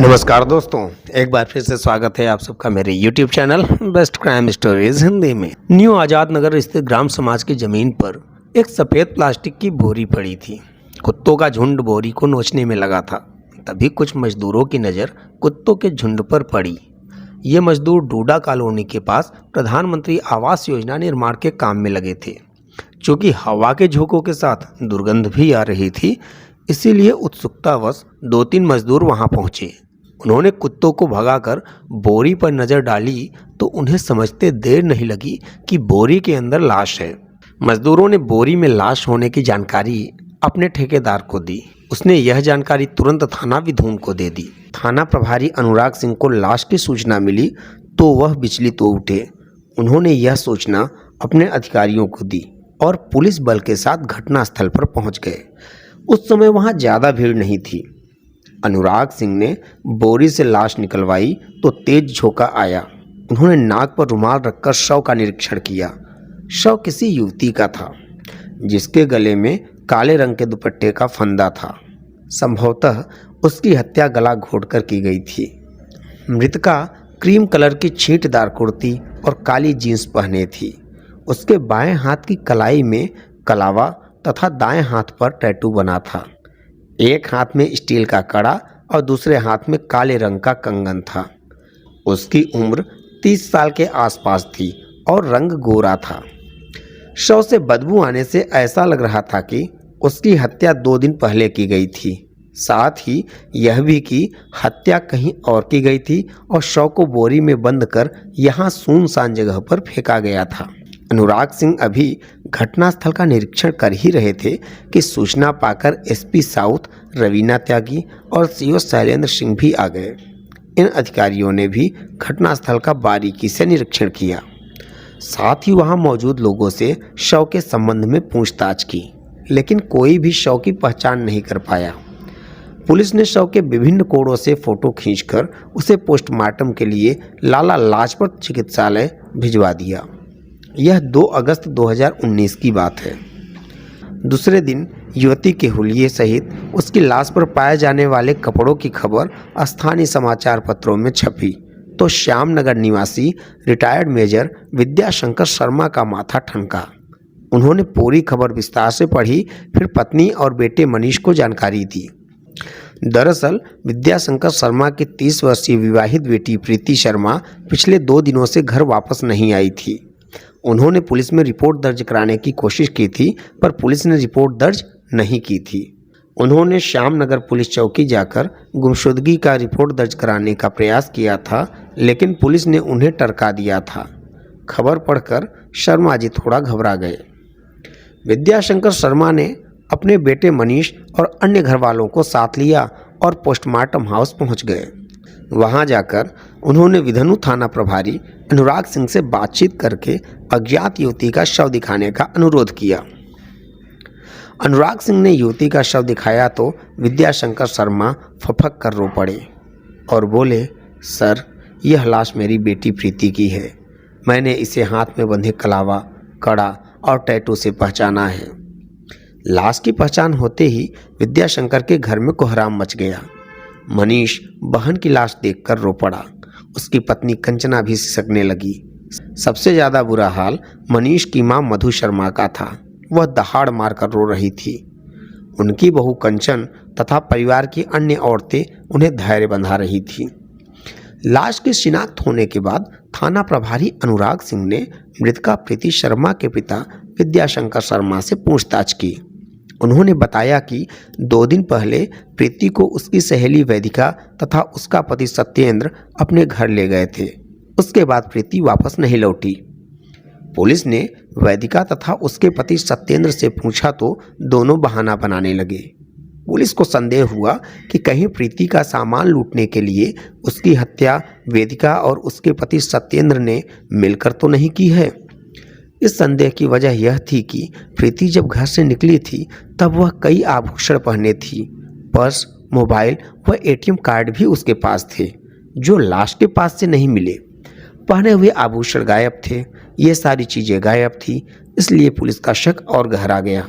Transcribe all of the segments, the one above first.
नमस्कार दोस्तों, एक बार फिर से स्वागत है आप सबका मेरे YouTube channel best crime stories Hindi में। न्यू आज़ाद नगर स्थित ग्राम समाज की ज़मीन पर एक सफ़ेद प्लास्टिक की बोरी पड़ी थी। कुत्तों का झुंड बोरी को नोचने में लगा था। तभी कुछ मजदूरों की नज़र कुत्तों के झुंड पर पड़ी। ये मजदूर डूडा कॉलोनी के पास प्रधानमंत्री आवास योजना निर्माण के काम में लगे थे। चूँकि हवा के झोंकों के साथ दुर्गंध भी आ रही थी, इसीलिए उत्सुकतावश 2-3 मजदूर वहां पहुंचे। उन्होंने कुत्तों को भगाकर बोरी पर नज़र डाली तो उन्हें समझते देर नहीं लगी कि बोरी के अंदर लाश है। मजदूरों ने बोरी में लाश होने की जानकारी अपने ठेकेदार को दी। उसने यह जानकारी तुरंत थाना विधून को दे दी। थाना प्रभारी अनुराग सिंह को लाश की सूचना मिली तो वह विचलित हो उठे। उन्होंने यह सूचना अपने अधिकारियों को दी और पुलिस बल के साथ घटनास्थल पर पहुंच गए। उस समय वहां ज़्यादा भीड़ नहीं थी। अनुराग सिंह ने बोरी से लाश निकलवाई तो तेज झोंका आया। उन्होंने नाक पर रुमाल रखकर शव का निरीक्षण किया। शव किसी युवती का था, जिसके गले में काले रंग के दुपट्टे का फंदा था। संभवतः उसकी हत्या गला घोंटकर की गई थी। मृतका क्रीम कलर की छींटदार कुर्ती और काली जीन्स पहने थी। उसके बाएं हाथ की कलाई में कलावा तथा दाएं हाथ पर टैटू बना था। एक हाथ में स्टील का कड़ा और दूसरे हाथ में काले रंग का कंगन था। उसकी उम्र 30 साल के आसपास थी और रंग गोरा था। शव से बदबू आने से ऐसा लग रहा था कि उसकी हत्या 2 दिन पहले की गई थी। साथ ही यह भी कि हत्या कहीं और की गई थी और शव को बोरी में बंद कर यहाँ सुनसान जगह पर फेंका गया था। अनुराग सिंह अभी घटनास्थल का निरीक्षण कर ही रहे थे कि सूचना पाकर एसपी साउथ रवीना त्यागी और सीओ शैलेंद्र सिंह भी आ गए। इन अधिकारियों ने भी घटनास्थल का बारीकी से निरीक्षण किया। साथ ही वहां मौजूद लोगों से शव के संबंध में पूछताछ की, लेकिन कोई भी शव की पहचान नहीं कर पाया। पुलिस ने शव के विभिन्न कोणों से फोटो खींचकर उसे पोस्टमार्टम के लिए लाला लाजपत चिकित्सालय भिजवा दिया। यह 2 अगस्त 2019 की बात है। दूसरे दिन युवती के हुलिये सहित उसकी लाश पर पाए जाने वाले कपड़ों की खबर स्थानीय समाचार पत्रों में छपी तो श्यामनगर निवासी रिटायर्ड मेजर विद्याशंकर शर्मा का माथा ठनका। उन्होंने पूरी खबर विस्तार से पढ़ी, फिर पत्नी और बेटे मनीष को जानकारी दी। दरअसल विद्याशंकर शर्मा की 30 वर्षीय विवाहित बेटी प्रीति शर्मा पिछले 2 दिनों से घर वापस नहीं आई थी। उन्होंने पुलिस में रिपोर्ट दर्ज कराने की कोशिश की थी, पर पुलिस ने रिपोर्ट दर्ज नहीं की थी। उन्होंने श्यामनगर पुलिस चौकी जाकर गुमशुदगी का रिपोर्ट दर्ज कराने का प्रयास किया था, लेकिन पुलिस ने उन्हें टरका दिया था। खबर पढ़कर शर्मा जी थोड़ा घबरा गए। विद्याशंकर शर्मा ने अपने बेटे मनीष और अन्य घर वालों को साथ लिया और पोस्टमार्टम हाउस पहुंच गए। वहां जाकर उन्होंने विधनु थाना प्रभारी अनुराग सिंह से बातचीत करके अज्ञात युवती का शव दिखाने का अनुरोध किया। अनुराग सिंह ने युवती का शव दिखाया तो विद्याशंकर शर्मा फफक कर रो पड़े और बोले, सर, यह लाश मेरी बेटी प्रीति की है। मैंने इसे हाथ में बंधे कलावा, कड़ा और टैटू से पहचाना है। लाश की पहचान होते ही विद्याशंकर के घर में कोहराम मच गया। मनीष बहन की लाश देखकर रो पड़ा। उसकी पत्नी कंचना भी सिसकने लगी। सबसे ज़्यादा बुरा हाल मनीष की मां मधु शर्मा का था। वह दहाड़ मारकर रो रही थी। उनकी बहू कंचन तथा परिवार की अन्य औरतें उन्हें धैर्य बंधा रही थीं। लाश की शिनाख्त होने के बाद थाना प्रभारी अनुराग सिंह ने मृतका प्रीति शर्मा के पिता विद्याशंकर शर्मा से पूछताछ की। उन्होंने बताया कि 2 दिन पहले प्रीति को उसकी सहेली वैदिका तथा उसका पति सत्येंद्र अपने घर ले गए थे। उसके बाद प्रीति वापस नहीं लौटी। पुलिस ने वैदिका तथा उसके पति सत्येंद्र से पूछा तो दोनों बहाना बनाने लगे। पुलिस को संदेह हुआ कि कहीं प्रीति का सामान लूटने के लिए उसकी हत्या वैदिका और उसके पति सत्येंद्र ने मिलकर तो नहीं की है। इस संदेह की वजह यह थी कि प्रीति जब घर से निकली थी तब वह कई आभूषण पहने थी। पर्स, मोबाइल व एटीएम कार्ड भी उसके पास थे, जो लाश के पास से नहीं मिले। पहने हुए आभूषण गायब थे। ये सारी चीज़ें गायब थी, इसलिए पुलिस का शक और गहरा गया।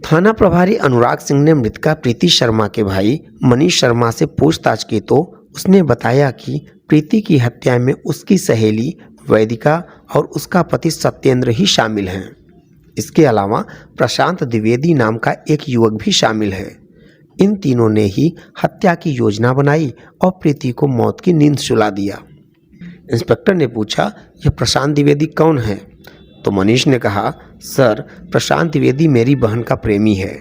थाना प्रभारी अनुराग सिंह ने मृतका प्रीति शर्मा के भाई मनीष शर्मा से पूछताछ की तो उसने बताया कि प्रीति की हत्या में उसकी सहेली वैदिका और उसका पति सत्येंद्र ही शामिल हैं। इसके अलावा प्रशांत द्विवेदी नाम का एक युवक भी शामिल है। इन तीनों ने ही हत्या की योजना बनाई और प्रीति को मौत की नींद सुला दिया। इंस्पेक्टर ने पूछा, यह प्रशांत द्विवेदी कौन है? तो मनीष ने कहा, सर, प्रशांत द्विवेदी मेरी बहन का प्रेमी है।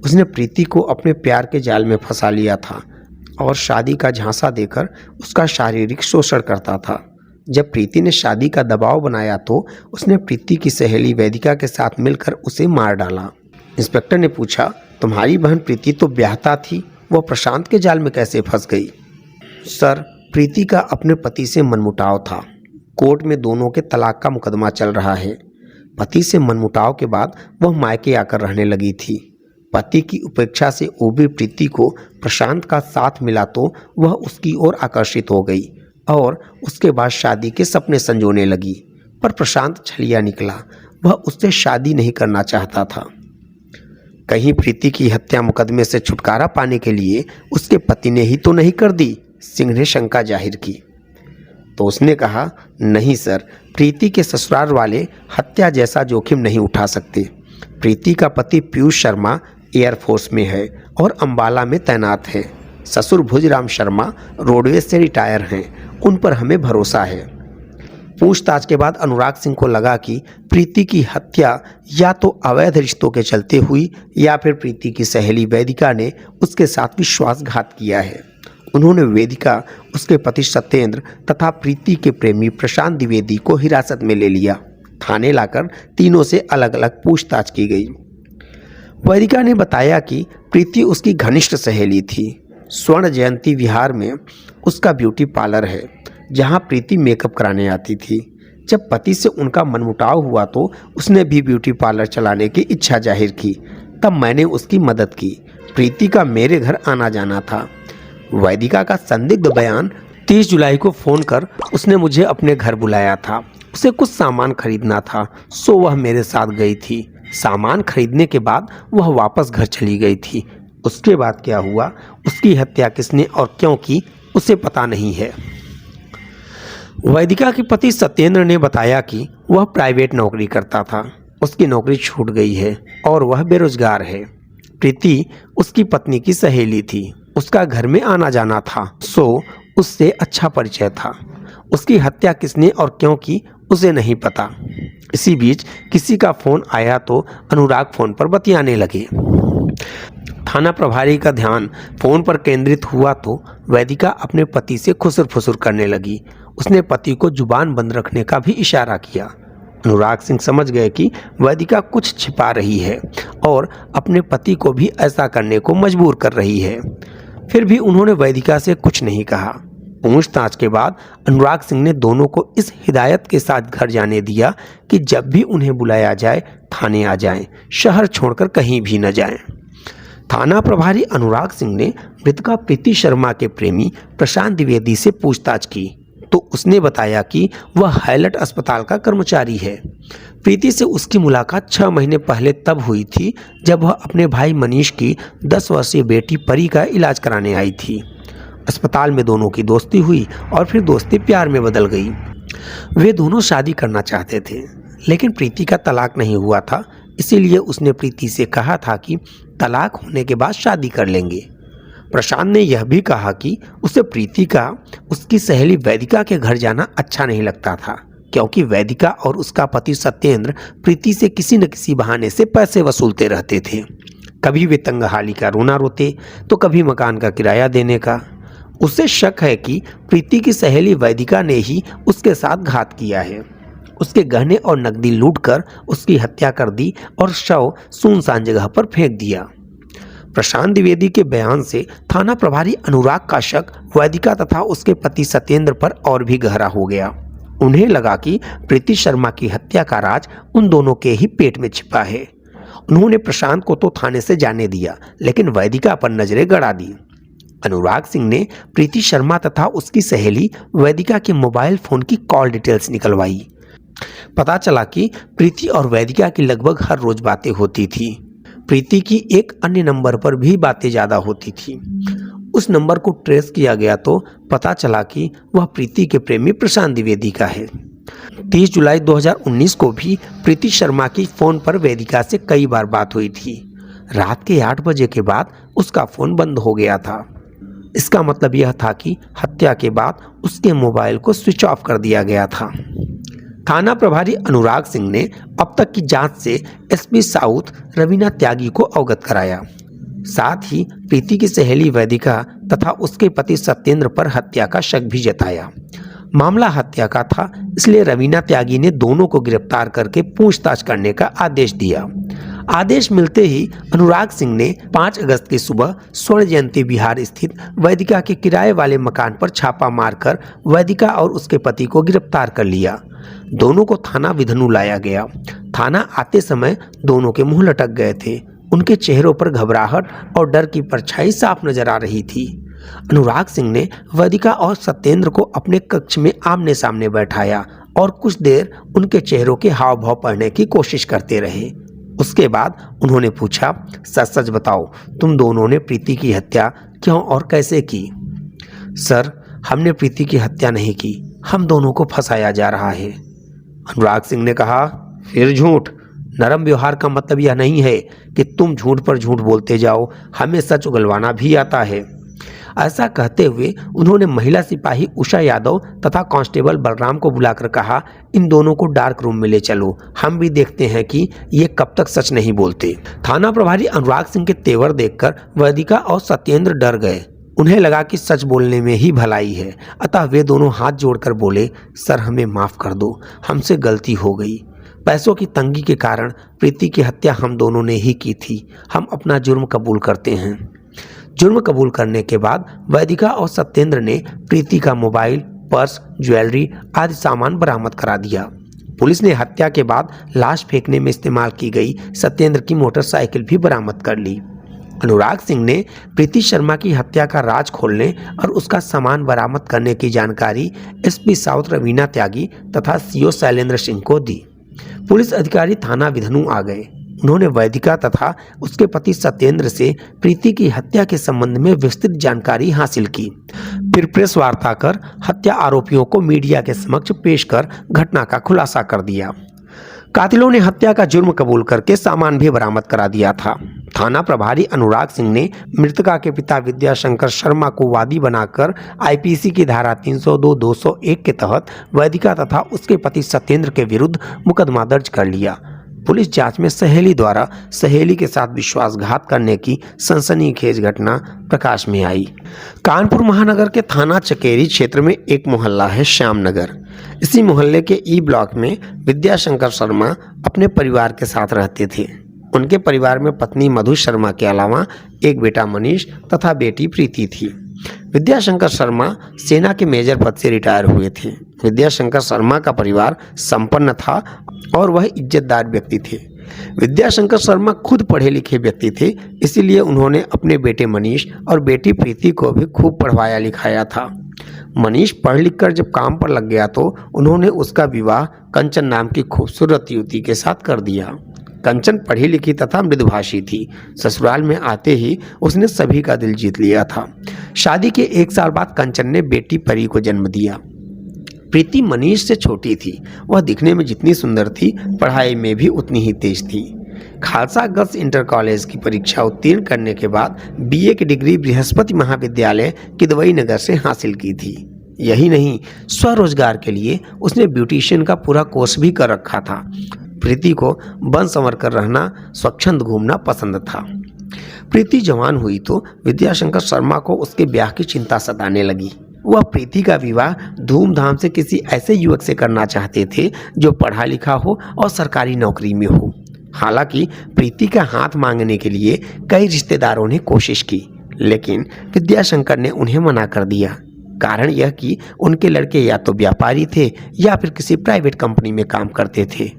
उसने प्रीति को अपने प्यार के जाल में फंसा लिया था और शादी का झांसा देकर उसका शारीरिक शोषण करता था। जब प्रीति ने शादी का दबाव बनाया तो उसने प्रीति की सहेली वैदिका के साथ मिलकर उसे मार डाला। इंस्पेक्टर ने पूछा, तुम्हारी बहन प्रीति तो ब्याहता थी, वह प्रशांत के जाल में कैसे फंस गई? सर, प्रीति का अपने पति से मनमुटाव था। कोर्ट में दोनों के तलाक का मुकदमा चल रहा है। पति से मनमुटाव के बाद वह मायके आकर रहने लगी थी। पति की उपेक्षा से उबी प्रीति को प्रशांत का साथ मिला तो वह उसकी ओर आकर्षित हो गई और उसके बाद शादी के सपने संजोने लगी। पर प्रशांत छलिया निकला, वह उससे शादी नहीं करना चाहता था। कहीं प्रीति की हत्या मुकदमे से छुटकारा पाने के लिए उसके पति ने ही तो नहीं कर दी? सिंह ने शंका जाहिर की। तो उसने कहा, नहीं सर, प्रीति के ससुराल वाले हत्या जैसा जोखिम नहीं उठा सकते। प्रीति का पति पीयूष शर्मा एयरफोर्स में है और अंबाला में तैनात है। ससुर भुजराम शर्मा रोडवेज से रिटायर हैं, उन पर हमें भरोसा है। पूछताछ के बाद अनुराग सिंह को लगा कि प्रीति की हत्या या तो अवैध रिश्तों के चलते हुई या फिर प्रीति की सहेली वैदिका ने उसके साथ विश्वासघात किया है। उन्होंने वैदिका, उसके पति सत्येंद्र तथा प्रीति के प्रेमी प्रशांत द्विवेदी को हिरासत में ले लिया। थाने लाकर तीनों से अलग अलग पूछताछ की गई। वैदिका ने बताया कि प्रीति उसकी घनिष्ठ सहेली थी। स्वर्ण जयंती विहार में उसका ब्यूटी पार्लर है, जहां प्रीति मेकअप कराने आती थी। जब पति से उनका मनमुटाव हुआ तो उसने भी ब्यूटी पार्लर चलाने की इच्छा जाहिर की। तब मैंने उसकी मदद की। प्रीति का मेरे घर आना जाना था। वैदिका का संदिग्ध बयान, 30 जुलाई को फ़ोन कर उसने मुझे अपने घर बुलाया था। उसे कुछ सामान खरीदना था, सो वह मेरे साथ गई थी। सामान खरीदने के बाद वह वापस घर चली गई थी। उसके बाद क्या हुआ, उसकी हत्या किसने और क्यों की, उसे पता नहीं है। वैदिका के पति सत्येंद्र ने बताया कि वह प्राइवेट नौकरी करता था। उसकी नौकरी छूट गई है और वह बेरोजगार है। प्रीति उसकी पत्नी की सहेली थी, उसका घर में आना जाना था, सो उससे अच्छा परिचय था। उसकी हत्या किसने और क्यों की, उसे नहीं पता। इसी बीच किसी का फोन आया तो अनुराग फोन पर बतियाने लगे। थाना प्रभारी का ध्यान फोन पर केंद्रित हुआ तो वैदिका अपने पति से खुसर फुसर करने लगी। उसने पति को जुबान बंद रखने का भी इशारा किया। अनुराग सिंह समझ गए कि वैदिका कुछ छिपा रही है और अपने पति को भी ऐसा करने को मजबूर कर रही है। फिर भी उन्होंने वैदिका से कुछ नहीं कहा। पूछताछ के बाद अनुराग सिंह ने दोनों को इस हिदायत के साथ घर जाने दिया कि जब भी उन्हें बुलाया जाए थाने आ जाएं, शहर छोड़कर कहीं भी न जाएं। थाना प्रभारी अनुराग सिंह ने मृतका प्रीति शर्मा के प्रेमी प्रशांत द्विवेदी से पूछताछ की तो उसने बताया कि वह हाईलैंड अस्पताल का कर्मचारी है। प्रीति से उसकी मुलाकात 6 महीने पहले तब हुई थी जब वह अपने भाई मनीष की 10 वर्षीय बेटी परी का इलाज कराने आई थी। अस्पताल में दोनों की दोस्ती हुई और फिर दोस्ती प्यार में बदल गई। वे दोनों शादी करना चाहते थे, लेकिन प्रीति का तलाक नहीं हुआ था, इसीलिए उसने प्रीति से कहा था कि तलाक होने के बाद शादी कर लेंगे। प्रशांत ने यह भी कहा कि उसे प्रीति का उसकी सहेली वैदिका के घर जाना अच्छा नहीं लगता था, क्योंकि वैदिका और उसका पति सत्येंद्र प्रीति से किसी न किसी बहाने से पैसे वसूलते रहते थे। कभी वे तंगहाली का रोना रोते तो कभी मकान का किराया देने का। उसे शक है कि प्रीति की सहेली वैदिका ने ही उसके साथ घात किया है। उसके गहने और नकदी लूटकर उसकी हत्या कर दी और शव सुनसान जगह पर फेंक दिया। प्रशांत द्विवेदी के बयान से थाना प्रभारी अनुराग का शक वैदिका तथा उसके पति सत्येंद्र पर और भी गहरा हो गया। उन्हें लगा कि प्रीति शर्मा की हत्या का राज उन दोनों के ही पेट में छिपा है। उन्होंने प्रशांत को तो थाने से जाने दिया, लेकिन वैदिका पर नजरें गड़ा दी। अनुराग सिंह ने प्रीति शर्मा तथा उसकी सहेली वैदिका के मोबाइल फोन की कॉल डिटेल्स निकलवाई। पता चला कि प्रीति और वैदिका की लगभग हर रोज बातें होती थी। प्रीति की एक अन्य नंबर पर भी बातें ज्यादा होती थी। उस नंबर को ट्रेस किया गया तो पता चला कि वह प्रीति के प्रेमी प्रशांत द्विवेदी का है। 30 जुलाई 2019 को भी प्रीति शर्मा की फ़ोन पर वेदिका से कई बार बात हुई थी। रात के 8 बजे के बाद उसका फ़ोन बंद हो गया था। इसका मतलब यह था कि हत्या के बाद उसके मोबाइल को स्विच ऑफ कर दिया गया था। थाना प्रभारी अनुराग सिंह ने अब तक की जांच से एसपी साउथ रवीना त्यागी को अवगत कराया। साथ ही प्रीति की सहेली वैदिका तथा उसके पति सत्येंद्र पर हत्या का शक भी जताया। मामला हत्या का था, इसलिए रवीना त्यागी ने दोनों को गिरफ्तार करके पूछताछ करने का आदेश दिया। आदेश मिलते ही अनुराग सिंह ने 5 अगस्त की सुबह स्वर्ण जयंती विहार स्थित वैदिका के किराए वाले मकान पर छापा मारकर वैदिका और उसके पति को गिरफ्तार कर लिया। दोनों को थाना विधनु लाया गया। थाना आते समय दोनों के मुंह लटक गए थे। उनके चेहरों पर घबराहट और डर की परछाई साफ नजर आ रही थी। अनुराग सिंह ने वैदिका और सत्येंद्र को अपने कक्ष में आमने सामने बैठाया और कुछ देर उनके चेहरों के हाव भाव पढ़ने की कोशिश करते रहे। उसके बाद उन्होंने पूछा, सच सच बताओ, तुम दोनों ने प्रीति की हत्या क्यों और कैसे की? सर, हमने प्रीति की हत्या नहीं की, हम दोनों को फंसाया जा रहा है। अनुराग सिंह ने कहा, फिर झूठ। नरम व्यवहार का मतलब यह नहीं है कि तुम झूठ पर झूठ बोलते जाओ, हमें सच उगलवाना भी आता है। ऐसा कहते हुए उन्होंने महिला सिपाही उषा यादव तथा कांस्टेबल बलराम को बुलाकर कहा, इन दोनों को डार्क रूम में ले चलो, हम भी देखते हैं कि ये कब तक सच नहीं बोलते। थाना प्रभारी अनुराग सिंह के तेवर देखकर वैदिका और सत्येंद्र डर गए। उन्हें लगा कि सच बोलने में ही भलाई है, अतः वे दोनों हाथ जोड़कर बोले, सर हमें माफ कर दो, हमसे गलती हो गई। पैसों की तंगी के कारण प्रीति की हत्या हम दोनों ने ही की थी। हम अपना जुर्म कबूल करते हैं। जुर्म कबूल करने के बाद वैदिका और सत्येंद्र ने प्रीति का मोबाइल, पर्स, ज्वेलरी आदि सामान बरामद करा दिया। पुलिस ने हत्या के बाद लाश फेंकने में इस्तेमाल की गई सत्येंद्र की मोटरसाइकिल भी बरामद कर ली। अनुराग सिंह ने प्रीति शर्मा की हत्या का राज खोलने और उसका सामान बरामद करने की जानकारी एसपी साउथ रवीना त्यागी तथा सीओ शैलेंद्र सिंह को दी। पुलिस अधिकारी थाना विधनु आ गए। उन्होंने वैदिका तथा उसके पति सत्येंद्र से प्रीति की हत्या के संबंध में विस्तृत जानकारी हासिल की। फिर प्रेस वार्ता कर हत्या आरोपियों को मीडिया के समक्ष पेश कर घटना का खुलासा कर दिया। कातिलों ने हत्या का जुर्म कबूल करके सामान भी बरामद करा दिया था। थाना प्रभारी अनुराग सिंह ने मृतका के पिता विद्याशंकर शर्मा को वादी बनाकर आईपीसी की धारा 302, 201 के तहत वैदिका तथा उसके पति सत्येंद्र के विरुद्ध मुकदमा दर्ज कर लिया। पुलिस जांच में सहेली द्वारा सहेली के साथ विश्वासघात करने की सनसनीखेज घटना प्रकाश में आई। कानपुर महानगर के थाना चकेरी क्षेत्र में एक मोहल्ला है श्यामनगर। इसी मोहल्ले के ई ब्लॉक में विद्याशंकर शर्मा अपने परिवार के साथ रहते थे। उनके परिवार में पत्नी मधु शर्मा के अलावा एक बेटा मनीष तथा बेटी प्रीति थी। विद्याशंकर शर्मा सेना के मेजर पद से रिटायर हुए थे। विद्याशंकर शर्मा का परिवार संपन्न था और वह इज्जतदार व्यक्ति थे। विद्याशंकर शर्मा खुद पढ़े लिखे व्यक्ति थे, इसीलिए उन्होंने अपने बेटे मनीष और बेटी प्रीति को भी खूब पढ़वाया लिखाया था। मनीष पढ़ लिख कर जब काम पर लग गया तो उन्होंने उसका विवाह कंचन नाम की खूबसूरत युवती के साथ कर दिया। कंचन पढ़ी लिखी तथा मृदुभाषी थी। ससुराल में आते ही उसने सभी का दिल जीत लिया था। शादी के 1 साल बाद कंचन ने बेटी परी को जन्म दिया। प्रीति मनीष से छोटी थी। वह दिखने में जितनी सुंदर थी, पढ़ाई में भी उतनी ही तेज थी। खालसा गर्ल्स इंटर कॉलेज की परीक्षा उत्तीर्ण करने के बाद बीए की डिग्री बृहस्पति महाविद्यालय किदवई नगर से हासिल की थी। यही नहीं, स्वरोजगार के लिए उसने ब्यूटिशियन का पूरा कोर्स भी कर रखा था। प्रीति को बन संवर कर रहना, स्वच्छंद घूमना पसंद था। प्रीति जवान हुई तो विद्याशंकर शर्मा को उसके ब्याह की चिंता सताने लगी। वह प्रीति का विवाह धूमधाम से किसी ऐसे युवक से करना चाहते थे जो पढ़ा लिखा हो और सरकारी नौकरी में हो। हालांकि प्रीति का हाथ मांगने के लिए कई रिश्तेदारों ने कोशिश की, लेकिन विद्याशंकर ने उन्हें मना कर दिया। कारण यह कि उनके लड़के या तो व्यापारी थे या फिर किसी प्राइवेट कंपनी में काम करते थे।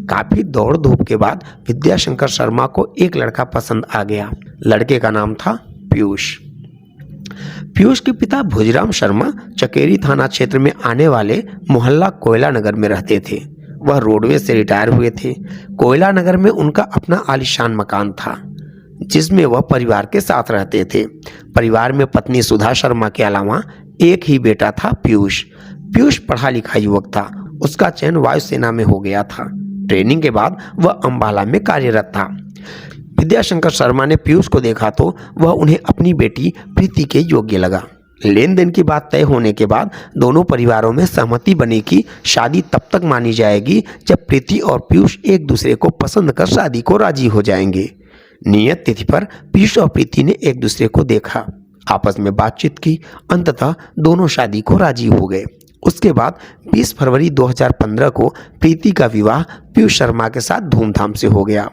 काफी दौड़ धूप के बाद विद्याशंकर शर्मा को एक लड़का पसंद आ गया। लड़के का नाम था पीयूष। पीयूष के पिता भुजराम शर्मा चकेरी थाना क्षेत्र में आने वाले मोहल्ला कोयला नगर में रहते थे। वह रोडवेज से रिटायर हुए थे। कोयला नगर में उनका अपना आलीशान मकान था। जिसमें वह परिवार के साथ रहते थे। परिवार में पत्नी सुधा शर्मा के अलावा एक ही बेटा था, पीयूष। पीयूष पढ़ा लिखा युवक था। उसका चयन वायुसेना में हो गया था। ट्रेनिंग के बाद वह अंबाला में कार्यरत था। विद्याशंकर शर्मा ने पीयूष को देखा तो वह उन्हें अपनी बेटी प्रीति के योग्य लगा। लेन देन की बात तय होने के बाद दोनों परिवारों में सहमति बनी कि शादी तब तक मानी जाएगी जब प्रीति और पीयूष एक दूसरे को पसंद कर शादी को राजी हो जाएंगे। नियत तिथि पर पीयूष और प्रीति ने एक दूसरे को देखा, आपस में बातचीत की, अंततः दोनों शादी को राजी हो गए। उसके बाद 20 फरवरी 2015 को प्रीति का विवाह पीयूष शर्मा के साथ धूमधाम से हो गया।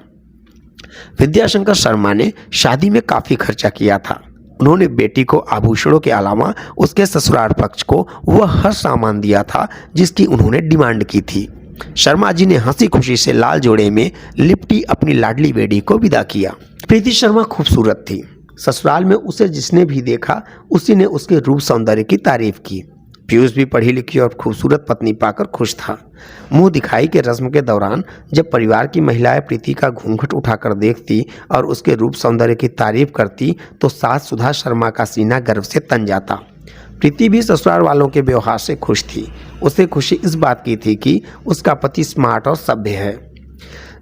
विद्याशंकर शर्मा ने शादी में काफी खर्चा किया था। उन्होंने बेटी को आभूषणों के अलावा उसके ससुराल पक्ष को वह हर सामान दिया था जिसकी उन्होंने डिमांड की थी। शर्मा जी ने हंसी खुशी से लाल जोड़े में लिपटी अपनी लाडली बेटी को विदा किया। प्रीति शर्मा खूबसूरत थी। ससुराल में उसे जिसने भी देखा उसी ने उसके रूप सौंदर्य की तारीफ की। पीयूष भी पढ़ी लिखी और खूबसूरत पत्नी पाकर खुश था। मुंह दिखाई के रस्म के दौरान जब परिवार की महिलाएं प्रीति का घूंघट उठाकर देखती और उसके रूप सौंदर्य की तारीफ करती तो सास सुधा शर्मा का सीना गर्व से तन जाता। प्रीति भी ससुराल वालों के व्यवहार से खुश थी। उसे खुशी इस बात की थी कि उसका पति स्मार्ट और सभ्य है।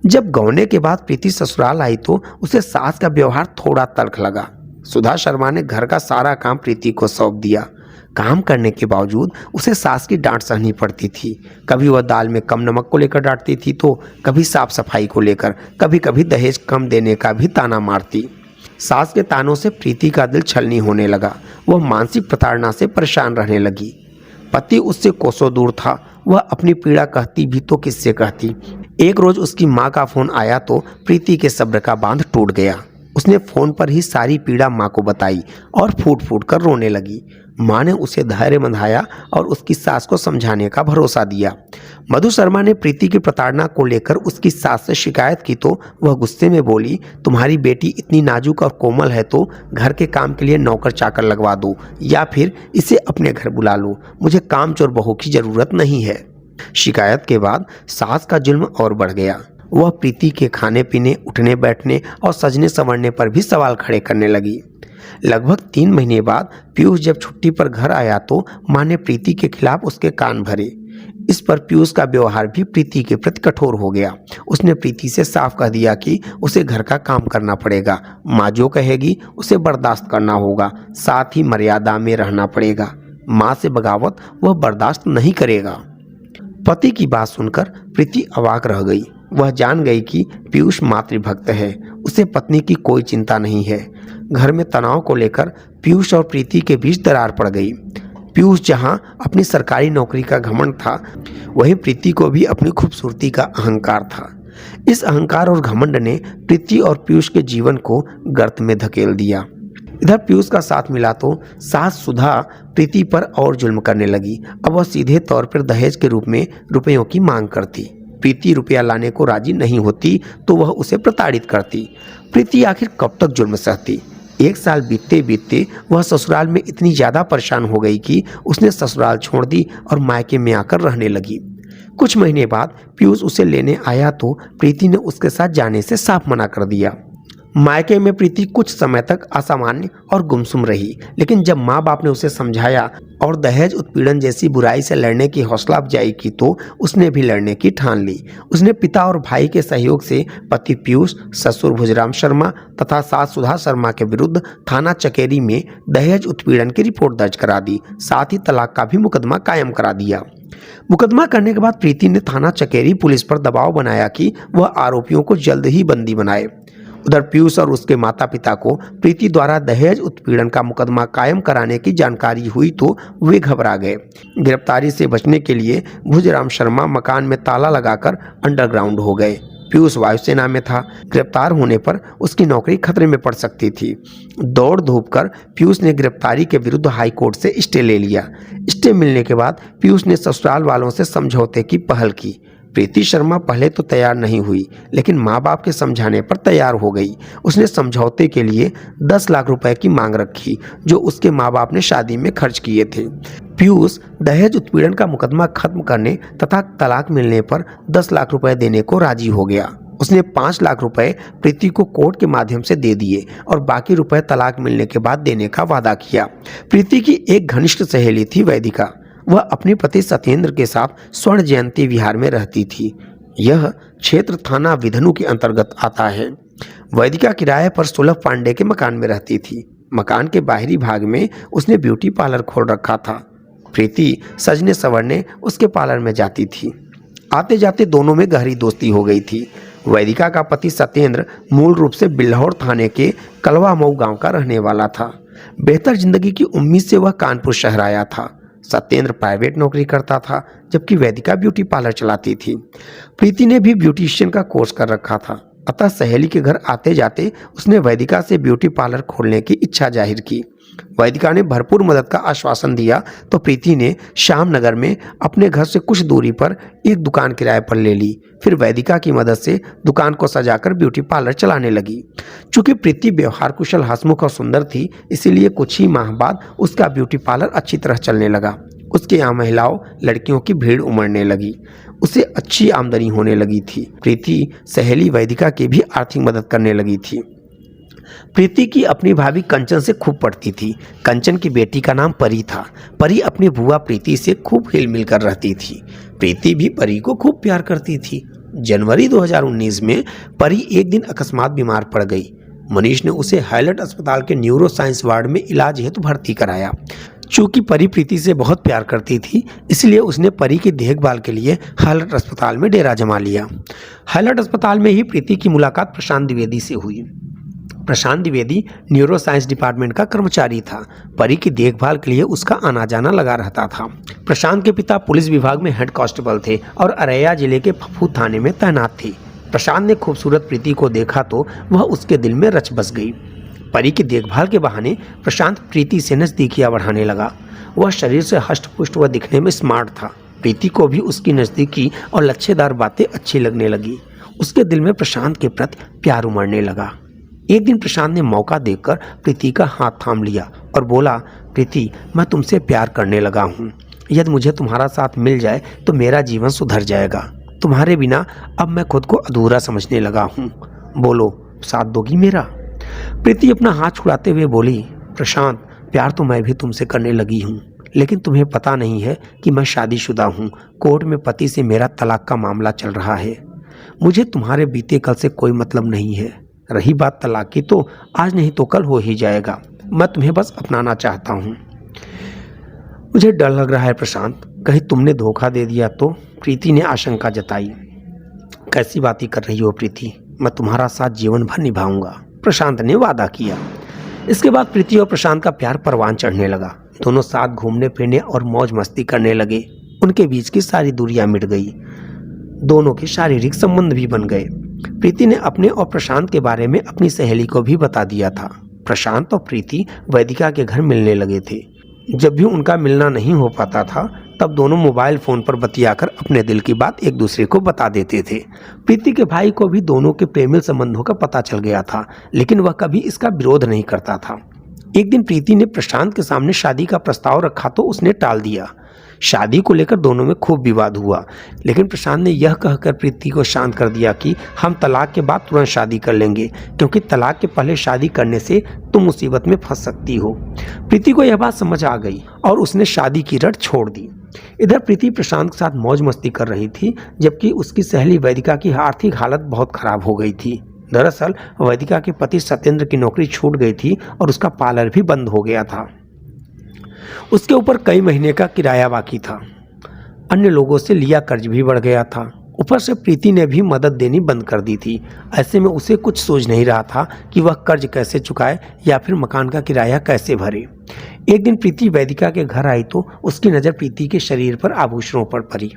जब गौने के बाद प्रीति ससुराल आई तो उसे सास का व्यवहार थोड़ा तल्ख लगा। सुधा शर्मा ने घर का सारा काम प्रीति को सौंप दिया। काम करने के बावजूद उसे सास की डांट सहनी पड़ती थी। कभी वह दाल में कम नमक को लेकर डांटती थी तो कभी साफ सफाई को लेकर, कभी कभी दहेज कम देने का भी ताना मारती। सास के तानों से प्रीति का दिल छलनी होने लगा। वह मानसिक प्रताड़ना से परेशान रहने लगी। पति उससे कोसों दूर था। वह अपनी पीड़ा कहती भी तो किससे कहती। एक रोज उसकी माँ का फोन आया तो प्रीति के सब्र का बांध टूट गया। उसने फोन पर ही सारी पीड़ा माँ को बताई और फूट फूट कर रोने लगी। माँ ने उसे धैर्य बंधाया और उसकी सास को समझाने का भरोसा दिया। मधु शर्मा ने प्रीति की प्रताड़ना को लेकर उसकी सास से शिकायत की तो वह गुस्से में बोली, तुम्हारी बेटी इतनी नाजुक और कोमल है तो घर के काम के लिए नौकर चाकर लगवा दो या फिर इसे अपने घर बुला लो। मुझे कामचोर बहू की जरूरत नहीं है। शिकायत के बाद सास का जुल्म और बढ़ गया। वह प्रीति के खाने पीने, उठने बैठने और सजने संवरने पर भी सवाल खड़े करने लगी। लगभग 3 महीने बाद पीयूष जब छुट्टी पर घर आया तो माँ ने प्रीति के खिलाफ उसके कान भरे। इस पर पीयूष का व्यवहार भी प्रीति के प्रति कठोर हो गया। उसने प्रीति से साफ कह दिया कि उसे घर का काम करना पड़ेगा। माँ जो कहेगी उसे बर्दाश्त करना होगा, साथ ही मर्यादा में रहना पड़ेगा। माँ से बगावत वह बर्दाश्त नहीं करेगा। पति की बात सुनकर प्रीति अवाक रह गई। वह जान गई कि पीयूष मातृभक्त है। उसे पत्नी की कोई चिंता नहीं है। घर में तनाव को लेकर पीयूष और प्रीति के बीच दरार पड़ गई। पीयूष जहां अपनी सरकारी नौकरी का घमंड था, वहीं प्रीति को भी अपनी खूबसूरती का अहंकार था। इस अहंकार और घमंड ने प्रीति और पीयूष के जीवन को गर्त में धकेल दिया। इधर पीयूष का साथ मिला तो सास सुधा प्रीति पर और जुल्म करने लगी। अब वह सीधे तौर पर दहेज के रूप में रुपयों की मांग करती। प्रीति रुपया लाने को राजी नहीं होती तो वह उसे प्रताड़ित करती। प्रीति आखिर कब तक जुल्म सहती। 1 साल बीतते बीतते वह ससुराल में इतनी ज़्यादा परेशान हो गई कि उसने ससुराल छोड़ दी और मायके में आकर रहने लगी। कुछ महीने बाद पीयूष उसे लेने आया तो प्रीति ने उसके साथ जाने से साफ मना कर दिया। मायके में प्रीति कुछ समय तक असामान्य और गुमसुम रही, लेकिन जब माँ बाप ने उसे समझाया और दहेज उत्पीड़न जैसी बुराई से लड़ने की हौसला अफजाई की तो उसने भी लड़ने की ठान ली। उसने पिता और भाई के सहयोग से पति पीयूष, ससुर भुजराम शर्मा तथा सास सुधा शर्मा के विरुद्ध थाना चकेरी में दहेज उत्पीड़न की रिपोर्ट दर्ज करा दी। साथ ही तलाक का भी मुकदमा कायम करा दिया। मुकदमा करने के बाद प्रीति ने थाना चकेरी पुलिस पर दबाव बनाया कि वह आरोपियों को जल्द ही बंदी बनाए। उधर पीयूष और उसके माता पिता को प्रीति द्वारा दहेज उत्पीड़न का मुकदमा कायम कराने की जानकारी हुई तो वे घबरा गए। गिरफ्तारी से बचने के लिए भुजराम शर्मा मकान में ताला लगाकर अंडरग्राउंड हो गए। पीयूष वायुसेना में था। गिरफ्तार होने पर उसकी नौकरी खतरे में पड़ सकती थी। दौड़ धूप कर पीयूष ने गिरफ्तारी के विरुद्ध हाईकोर्ट से स्टे ले लिया। स्टे मिलने के बाद पीयूष ने ससुराल वालों से समझौते की पहल की। प्रीति शर्मा पहले तो तैयार नहीं हुई, लेकिन माँ बाप के समझाने पर तैयार हो गई। उसने समझौते के लिए 10 लाख रुपए की मांग रखी, जो उसके माँ बाप ने शादी में खर्च किए थे। पीयूष दहेज उत्पीड़न का मुकदमा खत्म करने तथा तलाक मिलने पर 10 लाख रुपए देने को राजी हो गया। उसने 5 लाख रुपए प्रीति को कोर्ट के माध्यम से दे दिए और बाकी रुपए तलाक मिलने के बाद देने का वादा किया। प्रीति की एक घनिष्ठ सहेली थी वैदिका। वह अपने पति सत्येंद्र के साथ स्वर्ण जयंती विहार में रहती थी। यह क्षेत्र थाना विधनु के अंतर्गत आता है। वैदिका किराए पर सुलभ पांडे के मकान में रहती थी। मकान के बाहरी भाग में उसने ब्यूटी पार्लर खोल रखा था। प्रीति सजने संवरने उसके पार्लर में जाती थी। आते जाते दोनों में गहरी दोस्ती हो गई थी। वैदिका का पति सत्येंद्र मूल रूप से बिल्हौर थाने के कलवा मऊ गांव का रहने वाला था। बेहतर जिंदगी की उम्मीद से वह कानपुर शहर आया था। सत्येंद्र प्राइवेट नौकरी करता था, जबकि वैदिका ब्यूटी पार्लर चलाती थी। प्रीति ने भी ब्यूटिशियन का कोर्स कर रखा था, अतः सहेली के घर आते जाते उसने वैदिका से ब्यूटी पार्लर खोलने की इच्छा जाहिर की। वैदिका ने भरपूर मदद का आश्वासन दिया तो प्रीति ने श्यामनगर में अपने घर से कुछ दूरी पर एक दुकान किराए पर ले ली। फिर वैदिका की मदद से दुकान को सजाकर ब्यूटी पार्लर चलाने लगी। चूंकि प्रीति व्यवहार कुशल, हंसमुख और सुंदर थी, इसीलिए कुछ ही माह बाद उसका ब्यूटी पार्लर अच्छी तरह चलने लगा। उसके यहाँ महिलाओं लड़कियों की भीड़ उमड़ने लगी। उसे अच्छी आमदनी होने लगी थी। प्रीति सहेली वैदिका की भी आर्थिक मदद करने लगी थी। प्रीति की अपनी भाभी कंचन से खूब पड़ती थी। कंचन की बेटी का नाम परी था। परी अपनी बुआ प्रीति से खूब हिल मिल कर रहती थी। प्रीति भी परी को खूब प्यार करती थी। जनवरी 2019 में परी एक दिन अकस्मात बीमार पड़ गई। मनीष ने उसे हाईलैंड अस्पताल के न्यूरो साइंस वार्ड में इलाज हेतु भर्ती कराया। चूंकि परी प्रीति से बहुत प्यार करती थी, इसलिए उसने परी की देखभाल के लिए हाईलैंड अस्पताल में डेरा जमा लिया। हाईलैंड अस्पताल में ही प्रीति की मुलाकात प्रशांत द्विवेदी से हुई। प्रशांत द्विवेदी न्यूरो साइंस डिपार्टमेंट का कर्मचारी था। परी की देखभाल के लिए उसका आना जाना लगा रहता था। प्रशांत के पिता पुलिस विभाग में हेड कांस्टेबल थे और अररिया जिले के फफू थाने में तैनात थे। प्रशांत ने खूबसूरत प्रीति को देखा तो वह उसके दिल में रच बस गई। परी की देखभाल के बहाने प्रशांत प्रीति से नजदीकियां बढ़ाने लगा। वह शरीर से हष्ट-पुष्ट व दिखने में स्मार्ट था। प्रीति को भी उसकी नजदीकी और लच्छेदार बातें अच्छी लगने लगी। उसके दिल में प्रशांत के प्रति प्यार उमड़ने लगा। एक दिन प्रशांत ने मौका देखकर प्रीति का हाथ थाम लिया और बोला, प्रीति, मैं तुमसे प्यार करने लगा हूँ। यदि मुझे तुम्हारा साथ मिल जाए तो मेरा जीवन सुधर जाएगा। तुम्हारे बिना अब मैं खुद को अधूरा समझने लगा हूँ। बोलो, साथ दोगी मेरा? प्रीति अपना हाथ छुड़ाते हुए बोली, प्रशांत, प्यार तो मैं भी तुमसे करने लगी हूँ, लेकिन तुम्हें पता नहीं है कि मैं शादीशुदा हूँ। कोर्ट में पति से मेरा तलाक का मामला चल रहा है। मुझे तुम्हारे बीते कल से कोई मतलब नहीं है। रही बात तलाक की, तो आज नहीं तो कल हो ही जाएगा। मैं तुम्हें बस अपनाना चाहता हूँ। मुझे डर लग रहा है प्रशांत, कहीं तुमने धोखा दे दिया तो? प्रीति ने आशंका जताई। कैसी बातें कर रही हो प्रीति, मैं तुम्हारा साथ जीवन भर निभाऊंगा, प्रशांत ने वादा किया। इसके बाद प्रीति और प्रशांत का प्यार परवान चढ़ने लगा। दोनों साथ घूमने फिरने और मौज मस्ती करने लगे। उनके बीच की सारी दूरियां मिट गई। दोनों के शारीरिक संबंध भी बन गए। प्रीति ने अपने और प्रशांत के बारे में अपनी सहेली को भी बता दिया था। प्रशांत और प्रीति वैदिका के घर मिलने लगे थे। जब भी उनका मिलना नहीं हो पाता था, तब दोनों मोबाइल फोन पर बतियाकर अपने दिल की बात एक दूसरे को बता देते थे। प्रीति के भाई को भी दोनों के प्रेमिल संबंधों का पता चल गया था, लेकिन वह कभी इसका विरोध नहीं करता था। एक दिन प्रीति ने प्रशांत के सामने शादी का प्रस्ताव रखा तो उसने टाल दिया। शादी को लेकर दोनों में खूब विवाद हुआ, लेकिन प्रशांत ने यह कहकर प्रीति को शांत कर दिया कि हम तलाक के बाद तुरंत शादी कर लेंगे, क्योंकि तलाक के पहले शादी करने से तुम मुसीबत में फंस सकती हो। प्रीति को यह बात समझ आ गई और उसने शादी की रट छोड़ दी। इधर प्रीति प्रशांत के साथ मौज मस्ती कर रही थी, जबकि उसकी सहेली वैदिका की आर्थिक हालत बहुत खराब हो गई थी। दरअसल वैदिका के पति सत्येंद्र की नौकरी छूट गई थी और उसका पार्लर भी बंद हो गया था। उसके ऊपर कई महीने का किराया बाकी था। अन्य लोगों से लिया कर्ज भी बढ़ गया था। ऊपर से प्रीति ने भी मदद देनी बंद कर दी थी। ऐसे में उसे कुछ सूझ नहीं रहा था कि वह कर्ज कैसे चुकाए या फिर मकान का किराया कैसे भरे। एक दिन प्रीति वैदिका के घर आई तो उसकी नज़र प्रीति के शरीर पर आभूषणों पर पड़ी,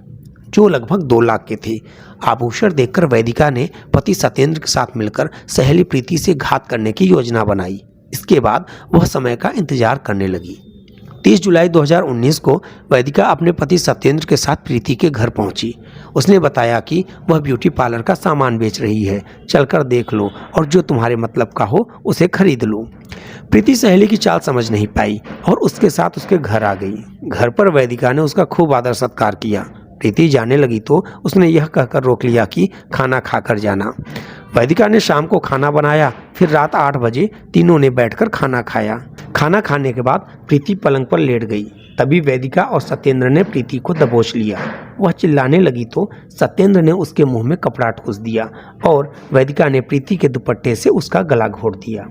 जो लगभग 2 लाख के थे। आभूषण देखकर वैदिका ने पति सत्येंद्र के साथ मिलकर सहेली प्रीति से घात करने की योजना बनाई। इसके बाद वह समय का इंतजार करने लगी। 30 जुलाई 2019 को वैदिका अपने पति सत्येंद्र के साथ प्रीति के घर पहुंची। उसने बताया कि वह ब्यूटी पार्लर का सामान बेच रही है, चलकर देख लो और जो तुम्हारे मतलब का हो उसे खरीद लो। प्रीति सहेली की चाल समझ नहीं पाई और उसके साथ उसके घर आ गई। घर पर वैदिका ने उसका खूब आदर सत्कार किया। प्रीति जाने लगी तो उसने यह कहकर रोक लिया कि खाना खाकर जाना। वैदिका ने शाम को खाना बनाया, फिर रात 8 बजे तीनों ने बैठकर खाना खाया। खाना खाने के बाद प्रीति पलंग पर लेट गई। तभी वैदिका और सत्येंद्र ने प्रीति को दबोच लिया। वह चिल्लाने लगी तो सत्येंद्र ने उसके मुंह में कपड़ा ठूस दिया और वैदिका ने प्रीति के दुपट्टे से उसका गला घोट दिया।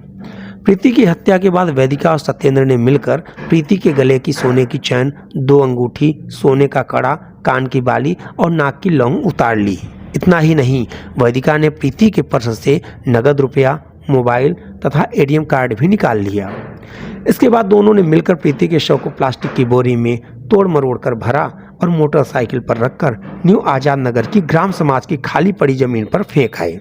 प्रीति की हत्या के बाद वैदिका और सत्येंद्र ने मिलकर प्रीति के गले की सोने की चैन, 2 अंगूठी, सोने का कड़ा, कान की बाली और नाक की लौंग उतार ली। इतना ही नहीं, वैदिका ने प्रीति के पर्स से नगद रुपया, मोबाइल तथा एटीएम कार्ड भी निकाल लिया। इसके बाद दोनों ने मिलकर प्रीति के शव को प्लास्टिक की बोरी में तोड़ मरोड़ कर भरा और मोटरसाइकिल पर रखकर न्यू आजाद नगर की ग्राम समाज की खाली पड़ी जमीन पर फेंक आए।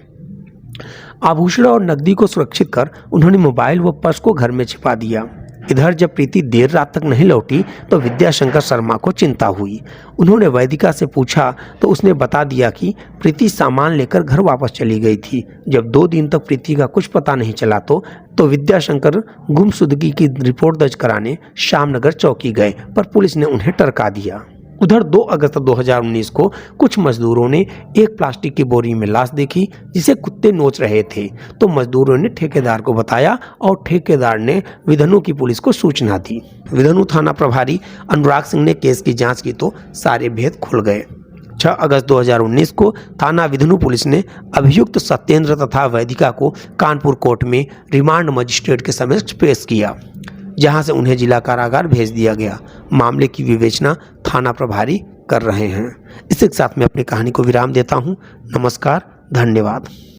आभूषण और नकदी को सुरक्षित कर उन्होंने मोबाइल व पर्स को घर में छिपा दिया। इधर जब प्रीति देर रात तक नहीं लौटी तो विद्याशंकर शर्मा को चिंता हुई। उन्होंने वैदिका से पूछा तो उसने बता दिया कि प्रीति सामान लेकर घर वापस चली गई थी। जब 2 दिन तक प्रीति का कुछ पता नहीं चला तो विद्याशंकर गुमशुदगी की रिपोर्ट दर्ज कराने श्यामनगर चौकी गए, पर पुलिस ने उन्हें टरका दिया। उधर 2 अगस्त 2019 को कुछ मजदूरों ने एक प्लास्टिक की बोरी में लाश देखी जिसे कुत्ते नोच रहे थे, तो मजदूरों ने ठेकेदार को बताया और ठेकेदार ने विधनु की पुलिस को सूचना दी। विधनु थाना प्रभारी अनुराग सिंह ने केस की जांच की तो सारे भेद खुल गए। 6 अगस्त 2019 को थाना विधनु पुलिस ने अभियुक्त सत्येंद्र तथा वैदिका को कानपुर कोर्ट में रिमांड मजिस्ट्रेट के समक्ष पेश किया, जहां से उन्हें जिला कारागार भेज दिया गया। मामले की विवेचना थाना प्रभारी कर रहे हैं। इसी के साथ मैं अपनी कहानी को विराम देता हूं। नमस्कार, धन्यवाद।